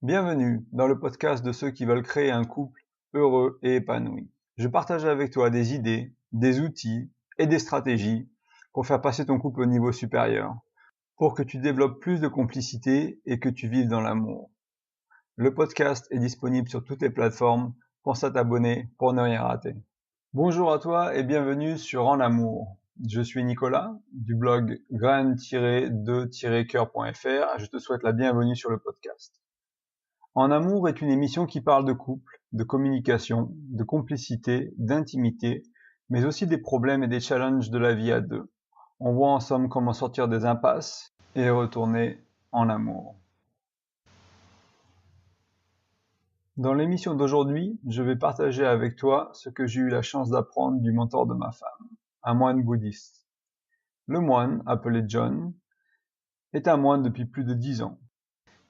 Bienvenue dans le podcast de ceux qui veulent créer un couple heureux et épanoui. Je partage avec toi des idées, des outils et des stratégies pour faire passer ton couple au niveau supérieur, pour que tu développes plus de complicité et que tu vives dans l'amour. Le podcast est disponible sur toutes les plateformes. Pense à t'abonner pour ne rien rater. Bonjour à toi et bienvenue sur En Amour. Je suis Nicolas du blog grain-2-coeur.fr. Je te souhaite la bienvenue sur le podcast. En Amour est une émission qui parle de couple, de communication, de complicité, d'intimité, mais aussi des problèmes et des challenges de la vie à deux. On voit ensemble comment sortir des impasses et retourner en amour. Dans l'émission d'aujourd'hui, je vais partager avec toi ce que j'ai eu la chance d'apprendre du mentor de ma femme, un moine bouddhiste. Le moine, appelé John, est un moine depuis plus de 10 ans.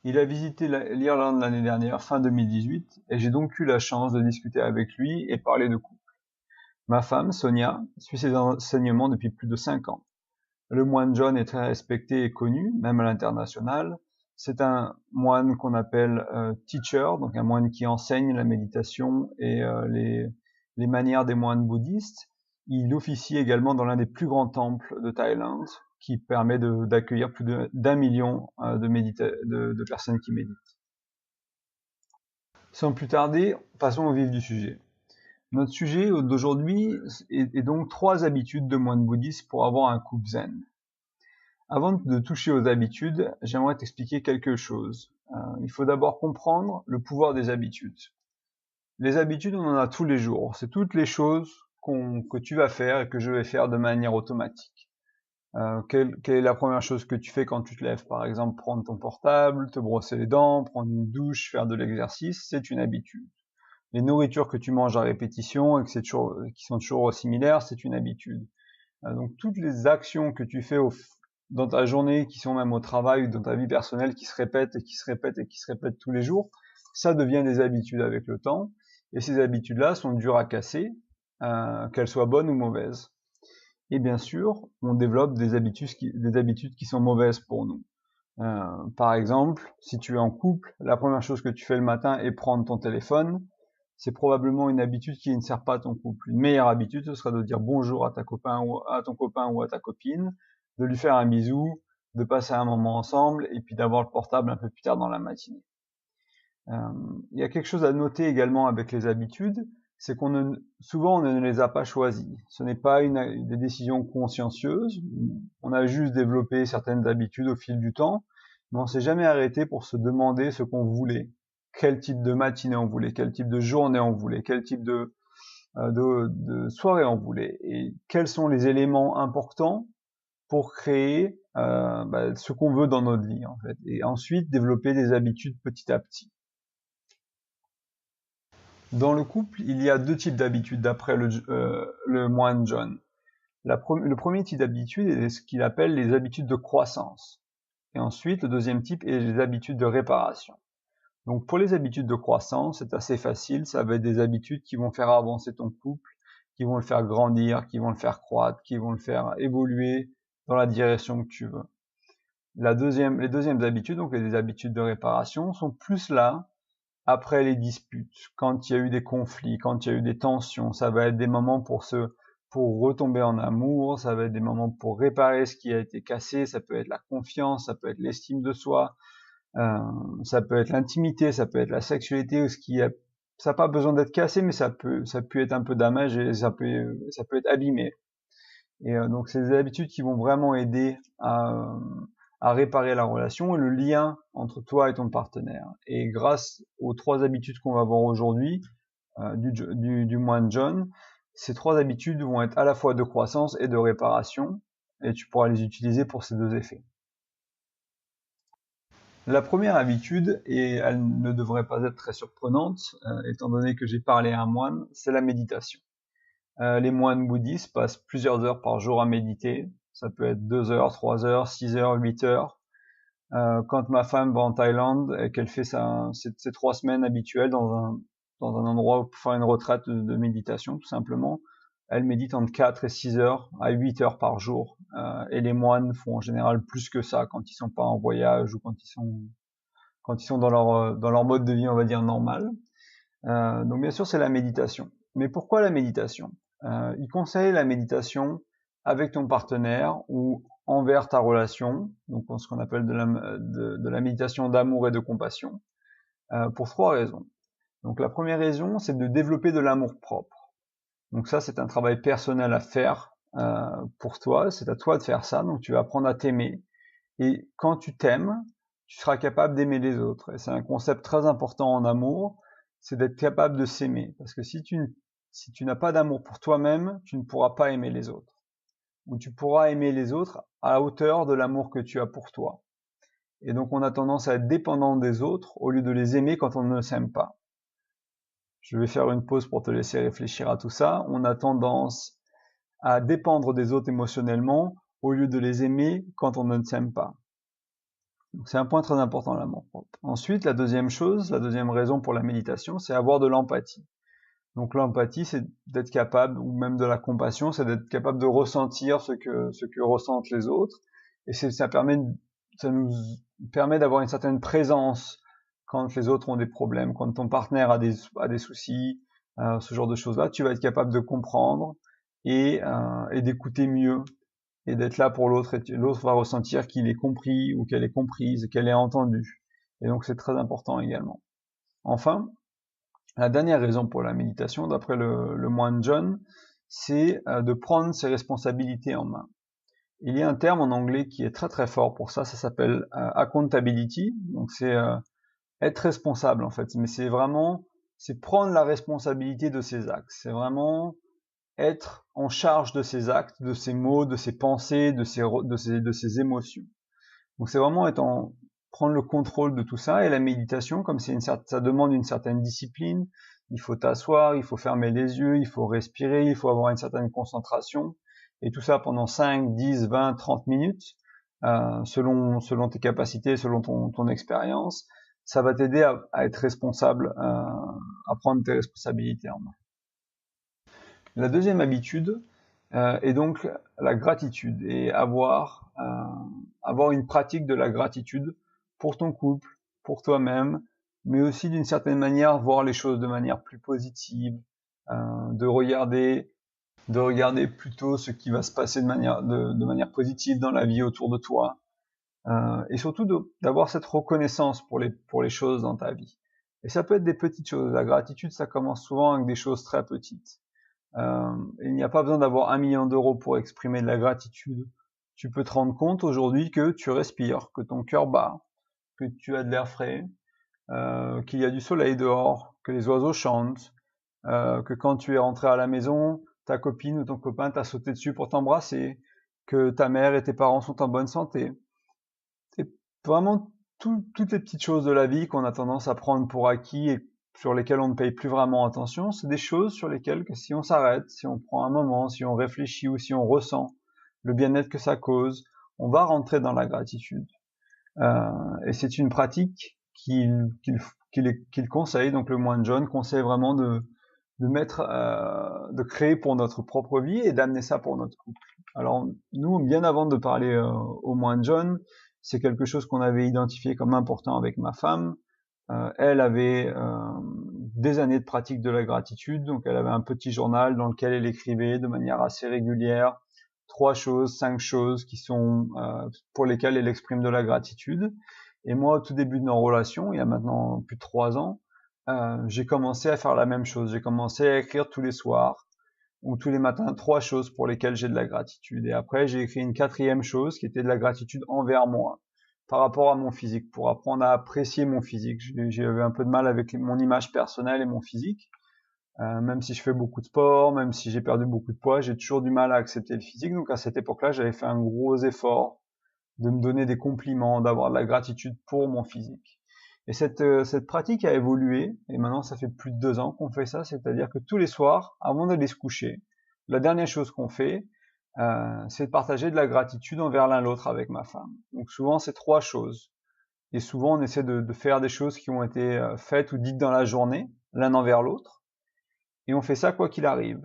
Il a visité l'Irlande l'année dernière, fin 2018, et j'ai donc eu la chance de discuter avec lui et parler de couple. Ma femme, Sonia, suit ses enseignements depuis plus de 5 ans. Le moine John est très respecté et connu, même à l'international. C'est un moine qu'on appelle teacher, donc un moine qui enseigne la méditation et les manières des moines bouddhistes. Il officie également dans l'un des plus grands temples de Thaïlande, qui permet d'accueillir plus d'1 million de personnes qui méditent. Sans plus tarder, passons au vif du sujet. Notre sujet d'aujourd'hui est donc 3 habitudes de moines bouddhistes pour avoir un couple zen. Avant de toucher aux habitudes, j'aimerais t'expliquer quelque chose. Il faut d'abord comprendre le pouvoir des habitudes. Les habitudes, on en a tous les jours. C'est toutes les choses que tu vas faire et que je vais faire de manière automatique. Quelle est la première chose que tu fais quand tu te lèves? Par exemple, prendre ton portable, te brosser les dents, prendre une douche, faire de l'exercice, c'est une habitude. Les nourritures que tu manges à répétition et qui sont toujours similaires, c'est une habitude. Donc toutes les actions que tu fais dans ta journée, qui sont même au travail ou dans ta vie personnelle, qui se répètent et qui se répètent et qui se répètent tous les jours, ça devient des habitudes avec le temps. Et ces habitudes-là sont dures à casser, qu'elles soient bonnes ou mauvaises. Et bien sûr, on développe des habitudes qui sont mauvaises pour nous. Par exemple, si tu es en couple, la première chose que tu fais le matin est prendre ton téléphone. C'est probablement une habitude qui ne sert pas à ton couple. Une meilleure habitude, ce serait de dire bonjour à ton copain ou à ta copine, de lui faire un bisou, de passer un moment ensemble, et puis d'avoir le portable un peu plus tard dans la matinée. Il y a quelque chose à noter également avec les habitudes, c'est souvent on ne les a pas choisies. Ce n'est pas des décisions consciencieuses. On a juste développé certaines habitudes au fil du temps, mais on s'est jamais arrêté pour se demander ce qu'on voulait, quel type de matinée on voulait, quel type de journée on voulait, quel type de soirée on voulait, et quels sont les éléments importants pour créer ce qu'on veut dans notre vie en fait, et ensuite développer des habitudes petit à petit. Dans le couple, il y a 2 types d'habitudes d'après le moine John. Le premier type d'habitude est ce qu'il appelle les habitudes de croissance. Et ensuite, le deuxième type est les habitudes de réparation. Donc pour les habitudes de croissance, c'est assez facile, ça va être des habitudes qui vont faire avancer ton couple, qui vont le faire grandir, qui vont le faire croître, qui vont le faire évoluer dans la direction que tu veux. Les deuxièmes habitudes, donc les habitudes de réparation, sont plus là après les disputes, quand il y a eu des conflits, quand il y a eu des tensions. Ça va être des moments pour retomber en amour, ça va être des moments pour réparer ce qui a été cassé, ça peut être la confiance, ça peut être l'estime de soi, ça peut être l'intimité, ça peut être la sexualité, ou ça n'a pas besoin d'être cassé, mais ça peut être un peu damagé, et ça peut être abîmé. Et donc c'est des habitudes qui vont vraiment aider à réparer la relation et le lien entre toi et ton partenaire. Et grâce aux 3 habitudes qu'on va voir aujourd'hui, du moine John, ces 3 habitudes vont être à la fois de croissance et de réparation, et tu pourras les utiliser pour ces 2 effets. La première habitude, et elle ne devrait pas être très surprenante, étant donné que j'ai parlé à un moine, c'est la méditation. Les moines bouddhistes passent plusieurs heures par jour à méditer. Ça peut être 2 heures, 3 heures, 6 heures, 8 heures. Quand ma femme va en Thaïlande et qu'elle fait ses 3 semaines habituelles dans un endroit pour faire une retraite de méditation, tout simplement, elle médite entre 4 et 6 heures à 8 heures par jour. Et les moines font en général plus que ça quand ils sont pas en voyage ou quand quand ils sont dans leur mode de vie, on va dire, normal. Donc bien sûr, c'est la méditation. Mais pourquoi la méditation? Il conseille la méditation avec ton partenaire ou envers ta relation, donc ce qu'on appelle de la méditation d'amour et de compassion, pour 3 raisons. Donc la première raison, c'est de développer de l'amour propre. Donc ça, c'est un travail personnel à faire pour toi, c'est à toi de faire ça, donc tu vas apprendre à t'aimer. Et quand tu t'aimes, tu seras capable d'aimer les autres. Et c'est un concept très important en amour, c'est d'être capable de s'aimer. Parce que si tu n'as pas d'amour pour toi-même, tu ne pourras pas aimer les autres. Ou tu pourras aimer les autres à la hauteur de l'amour que tu as pour toi. Et donc on a tendance à être dépendant des autres au lieu de les aimer quand on ne s'aime pas. Je vais faire une pause pour te laisser réfléchir à tout ça. On a tendance à dépendre des autres émotionnellement au lieu de les aimer quand on ne s'aime pas. C'est un point très important, l'amour propre. Ensuite, la deuxième raison pour la méditation, c'est avoir de l'empathie. Donc l'empathie, c'est d'être capable, ou même de la compassion, c'est d'être capable de ressentir ce que ressentent les autres. Et ça nous permet d'avoir une certaine présence quand les autres ont des problèmes, quand ton partenaire a des soucis, ce genre de choses-là, tu vas être capable de comprendre et d'écouter mieux et d'être là pour l'autre, et l'autre va ressentir qu'il est compris ou qu'elle est comprise, qu'elle est entendue. Et donc c'est très important également. Enfin, la dernière raison pour la méditation, d'après le moine John, c'est de prendre ses responsabilités en main. Il y a un terme en anglais qui est très très fort pour ça, ça s'appelle accountability, donc c'est être responsable en fait, mais c'est prendre la responsabilité de ses actes, c'est vraiment être en charge de ses actes, de ses mots, de ses pensées, de ses émotions. Donc c'est vraiment prendre le contrôle de tout ça. Et la méditation, comme ça demande une certaine discipline, il faut t'asseoir, il faut fermer les yeux, il faut respirer, il faut avoir une certaine concentration. Et tout ça pendant 5, 10, 20, 30 minutes, selon tes capacités, selon ton expérience. Ça va t'aider à être responsable, à prendre tes responsabilités en main. La deuxième habitude est donc la gratitude et avoir une pratique de la gratitude pour ton couple, pour toi-même, mais aussi d'une certaine manière voir les choses de manière plus positive, de regarder plutôt ce qui va se passer de manière positive dans la vie autour de toi, et surtout d'avoir cette reconnaissance pour les choses dans ta vie. Et ça peut être des petites choses. La gratitude, ça commence souvent avec des choses très petites. Il n'y a pas besoin d'avoir 1 million d'euros pour exprimer de la gratitude. Tu peux te rendre compte aujourd'hui que tu respires, que ton cœur bat, que tu as de l'air frais, qu'il y a du soleil dehors, que les oiseaux chantent, que quand tu es rentré à la maison, ta copine ou ton copain t'a sauté dessus pour t'embrasser, que ta mère et tes parents sont en bonne santé. C'est vraiment toutes les petites choses de la vie qu'on a tendance à prendre pour acquis et sur lesquelles on ne paye plus vraiment attention, c'est des choses sur lesquelles que si on s'arrête, si on prend un moment, si on réfléchit ou si on ressent le bien-être que ça cause, on va rentrer dans la gratitude. Et c'est une pratique qu'il conseille, donc le moine John conseille vraiment de créer pour notre propre vie et d'amener ça pour notre couple. Alors nous, bien avant de parler au moine John, c'est quelque chose qu'on avait identifié comme important avec ma femme. Elle avait des années de pratique de la gratitude, donc elle avait un petit journal dans lequel elle écrivait de manière assez régulière 3 choses, 5 choses qui sont pour lesquelles elle exprime de la gratitude. Et moi, au tout début de nos relations, il y a maintenant plus de 3 ans, j'ai commencé à faire la même chose. J'ai commencé à écrire tous les soirs ou tous les matins 3 choses pour lesquelles j'ai de la gratitude. Et après, j'ai écrit une 4e chose qui était de la gratitude envers moi, par rapport à mon physique, pour apprendre à apprécier mon physique. J'avais un peu de mal avec mon image personnelle et mon physique. Même si je fais beaucoup de sport, même si j'ai perdu beaucoup de poids, j'ai toujours du mal à accepter le physique. Donc à cette époque-là, j'avais fait un gros effort de me donner des compliments, d'avoir de la gratitude pour mon physique. Et cette pratique a évolué, et maintenant ça fait plus de 2 ans qu'on fait ça, c'est-à-dire que tous les soirs, avant d'aller se coucher, la dernière chose qu'on fait, c'est de partager de la gratitude envers l'un l'autre avec ma femme. Donc souvent c'est 3 choses. Et souvent on essaie de faire des choses qui ont été faites ou dites dans la journée, l'un envers l'autre. Et on fait ça quoi qu'il arrive.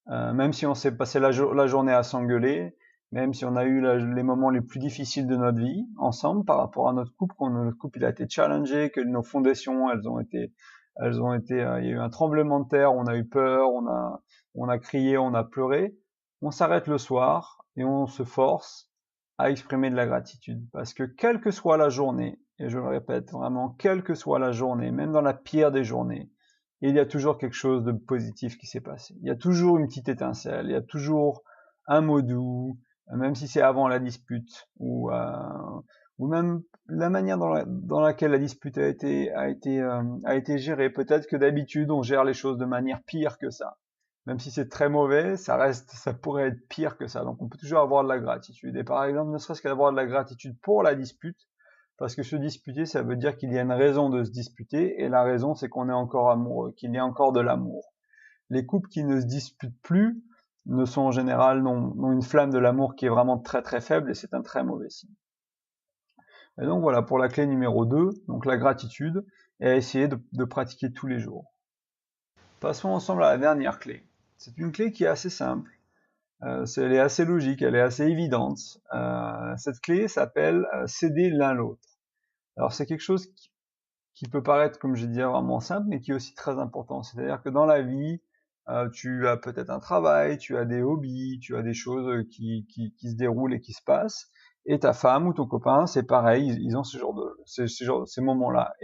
Même si on s'est passé la journée à s'engueuler, même si on a eu les moments les plus difficiles de notre vie ensemble par rapport à notre couple, quand notre couple il a été challengé, que nos fondations il y a eu un tremblement de terre, on a eu peur, on a crié, on a pleuré. On s'arrête le soir et on se force à exprimer de la gratitude, parce que quelle que soit la journée, et je le répète vraiment, quelle que soit la journée, même dans la pire des journées, il y a toujours quelque chose de positif qui s'est passé. Il y a toujours une petite étincelle, il y a toujours un mot doux, même si c'est avant la dispute, ou même la manière dans laquelle la dispute a été gérée. Peut-être que d'habitude on gère les choses de manière pire que ça. Même si c'est très mauvais, ça pourrait être pire que ça. Donc on peut toujours avoir de la gratitude. Et par exemple, ne serait-ce qu'avoir de la gratitude pour la dispute, parce que se disputer, ça veut dire qu'il y a une raison de se disputer, et la raison, c'est qu'on est encore amoureux, qu'il y a encore de l'amour. Les couples qui ne se disputent plus ne sont en général, n'ont une flamme de l'amour qui est vraiment très très faible, et c'est un très mauvais signe. Et donc voilà, pour la clé numéro 2, donc la gratitude, et à essayer de pratiquer tous les jours. Passons ensemble à la dernière clé. C'est une clé qui est assez simple, elle est assez logique, elle est assez évidente. Cette clé s'appelle s'aider l'un l'autre. Alors c'est quelque chose qui peut paraître, comme j'ai dit, vraiment simple, mais qui est aussi très important. C'est-à-dire que dans la vie, tu as peut-être un travail, tu as des hobbies, tu as des choses qui se déroulent et qui se passent, et ta femme ou ton copain, c'est pareil, ils ont ces moments-là,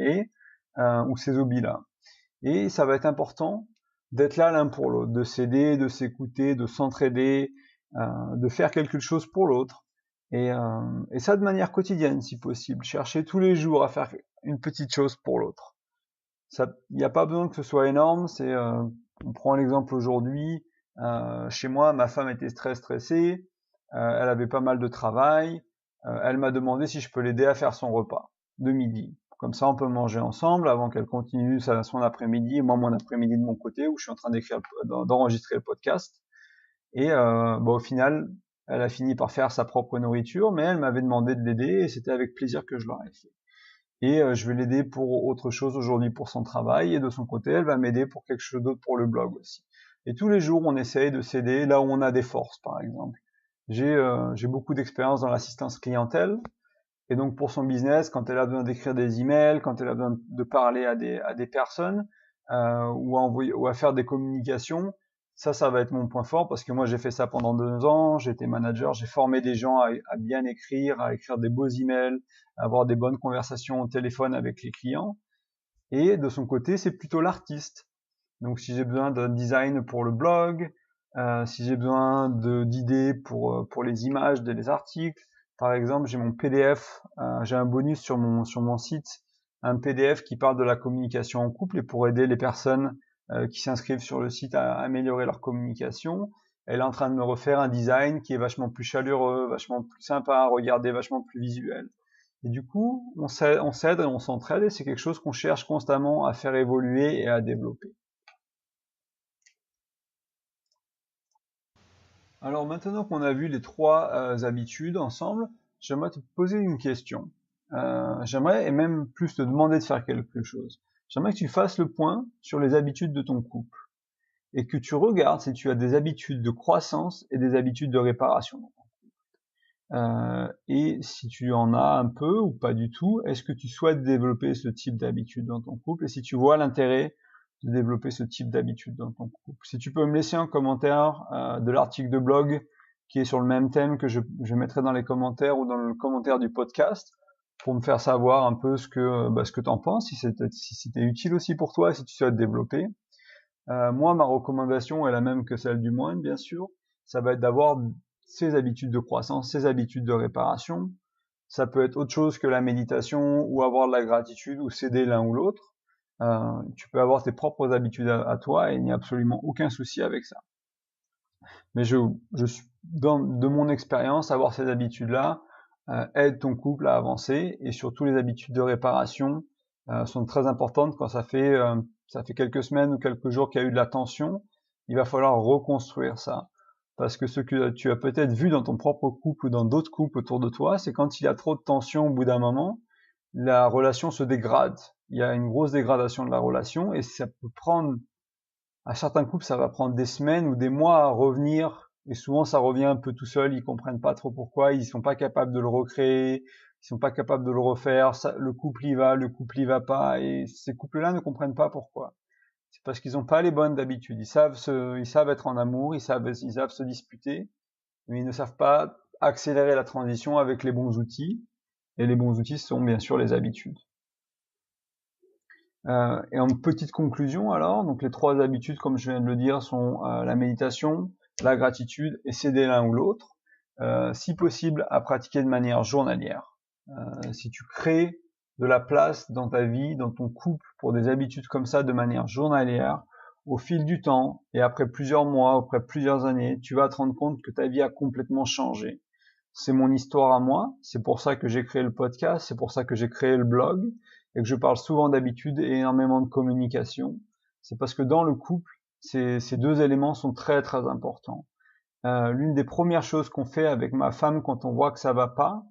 ou ces hobbies-là. Et ça va être important d'être là l'un pour l'autre, de s'aider, de s'écouter, de s'entraider, de faire quelque chose pour l'autre. Et ça de manière quotidienne, si possible. Chercher tous les jours à faire une petite chose pour l'autre. Il n'y a pas besoin que ce soit énorme. On prend l'exemple aujourd'hui. Chez moi, ma femme était très stressée. Elle avait pas mal de travail. Elle m'a demandé si je peux l'aider à faire son repas de midi. Comme ça, on peut manger ensemble avant qu'elle continue son après-midi et moi mon après-midi de mon côté où je suis en train d'enregistrer le podcast. Et au final, elle a fini par faire sa propre nourriture, mais elle m'avait demandé de l'aider et c'était avec plaisir que je l'aurais fait. Et je vais l'aider pour autre chose aujourd'hui pour son travail, et de son côté, elle va m'aider pour quelque chose d'autre pour le blog aussi. Et tous les jours, on essaye de s'aider là où on a des forces, par exemple. J'ai beaucoup d'expérience dans l'assistance clientèle, et donc pour son business, quand elle a besoin d'écrire des emails, quand elle a besoin de parler à des personnes, ou à faire des communications, ça va être mon point fort, parce que moi j'ai fait ça pendant 2 ans, j'ai été manager, j'ai formé des gens à bien écrire, à écrire des beaux emails, à avoir des bonnes conversations au téléphone avec les clients. Et de son côté, c'est plutôt l'artiste. Donc si j'ai besoin d'un design pour le blog, si j'ai besoin d'idées pour les images des articles, par exemple, j'ai mon PDF, j'ai un bonus sur mon site, un PDF qui parle de la communication en couple et pour aider les personnes qui s'inscrivent sur le site à améliorer leur communication. Elle est en train de me refaire un design qui est vachement plus chaleureux, vachement plus sympa à regarder, vachement plus visuel. Et du coup, on s'aide et on s'entraide, et c'est quelque chose qu'on cherche constamment à faire évoluer et à développer. Alors maintenant qu'on a vu les 3 habitudes ensemble, j'aimerais te poser une question. J'aimerais, et même plus te demander de faire quelque chose. J'aimerais que tu fasses le point sur les habitudes de ton couple et que tu regardes si tu as des habitudes de croissance et des habitudes de réparation. Et si tu en as un peu ou pas du tout, est-ce que tu souhaites développer ce type d'habitude dans ton couple, et si tu vois l'intérêt de développer ce type d'habitude dans ton couple. Si tu peux me laisser un commentaire de l'article de blog qui est sur le même thème, que je mettrai dans les commentaires ou dans le commentaire du podcast, pour me faire savoir un peu ce que t'en penses, si c'était utile aussi pour toi, si tu souhaites développer. Moi, ma recommandation est la même que celle du moine, bien sûr. Ça va être d'avoir ces habitudes de croissance, ces habitudes de réparation. Ça peut être autre chose que la méditation, ou avoir de la gratitude, ou s'aider l'un ou l'autre. Tu peux avoir tes propres habitudes à toi, et il n'y a absolument aucun souci avec ça. Mais de mon expérience, avoir ces habitudes-là aide ton couple à avancer, et surtout les habitudes de réparation sont très importantes quand ça fait quelques semaines ou quelques jours qu'il y a eu de la tension. Il va falloir reconstruire ça. Parce que ce que tu as peut-être vu dans ton propre couple ou dans d'autres couples autour de toi, c'est quand il y a trop de tension au bout d'un moment, la relation se dégrade. Il y a une grosse dégradation de la relation, et ça peut prendre, à certains couples, ça va prendre des semaines ou des mois à revenir et souvent ça revient un peu tout seul, ils comprennent pas trop pourquoi, ils sont pas capables de le recréer, ils sont pas capables de le refaire, le couple y va, le couple y va pas, et ces couples-là ne comprennent pas pourquoi. C'est parce qu'ils n'ont pas les bonnes habitudes. Ils savent être en amour, ils savent se disputer, mais ils ne savent pas accélérer la transition avec les bons outils. Et les bons outils sont bien sûr les habitudes. Et en petite conclusion alors, donc les 3 habitudes, comme je viens de le dire, sont la méditation, la gratitude et s'aider l'un ou l'autre. Si possible, à pratiquer de manière journalière. Si tu crées de la place dans ta vie, dans ton couple, pour des habitudes comme ça de manière journalière, au fil du temps, et après plusieurs mois, après plusieurs années, tu vas te rendre compte que ta vie a complètement changé. C'est mon histoire à moi, c'est pour ça que j'ai créé le podcast, c'est pour ça que j'ai créé le blog, et que je parle souvent d'habitude et énormément de communication. C'est parce que dans le couple, ces 2 éléments sont très très importants. L'une des premières choses qu'on fait avec ma femme quand on voit que ça va pas,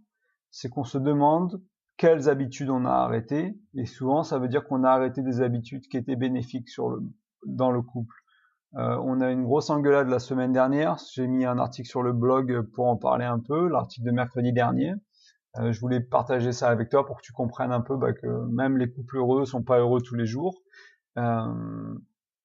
c'est qu'on se demande quelles habitudes on a arrêtées, et souvent ça veut dire qu'on a arrêté des habitudes qui étaient bénéfiques dans le couple. On a une grosse engueulade la semaine dernière, j'ai mis un article sur le blog pour en parler un peu, l'article de mercredi dernier. Je voulais partager ça avec toi pour que tu comprennes un peu que même les couples heureux sont pas heureux tous les jours.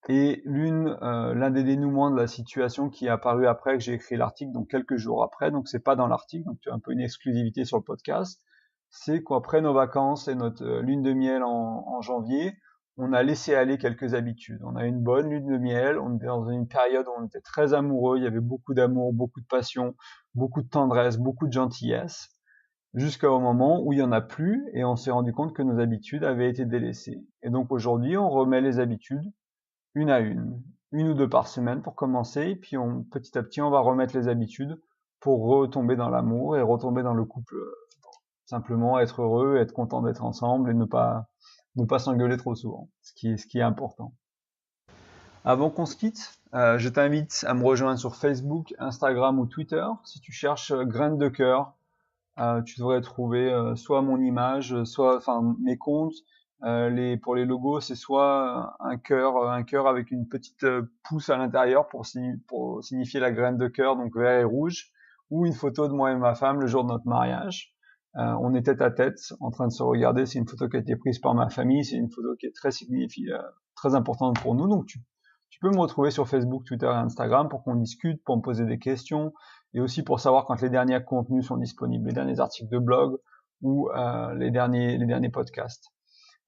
Et l'un des dénouements de la situation qui est apparu après que j'ai écrit l'article, donc quelques jours après, donc c'est pas dans l'article, donc tu as un peu une exclusivité sur le podcast, c'est qu'après nos vacances et notre lune de miel en janvier, on a laissé aller quelques habitudes. On a une bonne lune de miel, on était dans une période où on était très amoureux, il y avait beaucoup d'amour, beaucoup de passion, beaucoup de tendresse, beaucoup de gentillesse, jusqu'au moment où il y en a plus et on s'est rendu compte que nos habitudes avaient été délaissées. Et donc aujourd'hui, on remet les habitudes une à une ou 2 par semaine pour commencer, et puis petit à petit, on va remettre les habitudes pour retomber dans l'amour et retomber dans le couple. Simplement être heureux, être content d'être ensemble et ne pas s'engueuler trop souvent, ce qui est important. Avant qu'on se quitte, je t'invite à me rejoindre sur Facebook, Instagram ou Twitter. Si tu cherches Graines de cœur, tu devrais trouver soit mon image, soit mes comptes. Pour les logos, c'est soit un cœur avec une petite pouce à l'intérieur pour signifier la graine de cœur, donc vert et rouge, ou une photo de moi et ma femme le jour de notre mariage. On est tête à tête, en train de se regarder. C'est une photo qui a été prise par ma famille. C'est une photo qui est très importante pour nous. Donc tu peux me retrouver sur Facebook, Twitter et Instagram pour qu'on discute, pour me poser des questions, et aussi pour savoir quand les derniers contenus sont disponibles, les derniers articles de blog ou les derniers podcasts.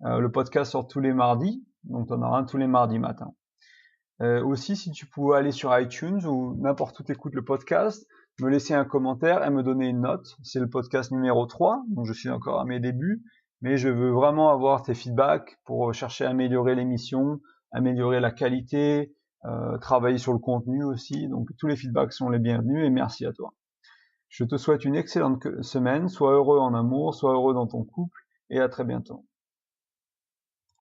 Le podcast sort tous les mardis, donc on en aura un tous les mardis matin. Aussi, si tu pouvais aller sur iTunes ou n'importe où t'écoutes le podcast, me laisser un commentaire et me donner une note. C'est le podcast numéro 3, donc je suis encore à mes débuts, mais je veux vraiment avoir tes feedbacks pour chercher à améliorer l'émission, améliorer la qualité, travailler sur le contenu aussi. Donc tous les feedbacks sont les bienvenus et merci à toi. Je te souhaite une excellente semaine, sois heureux en amour, sois heureux dans ton couple et à très bientôt.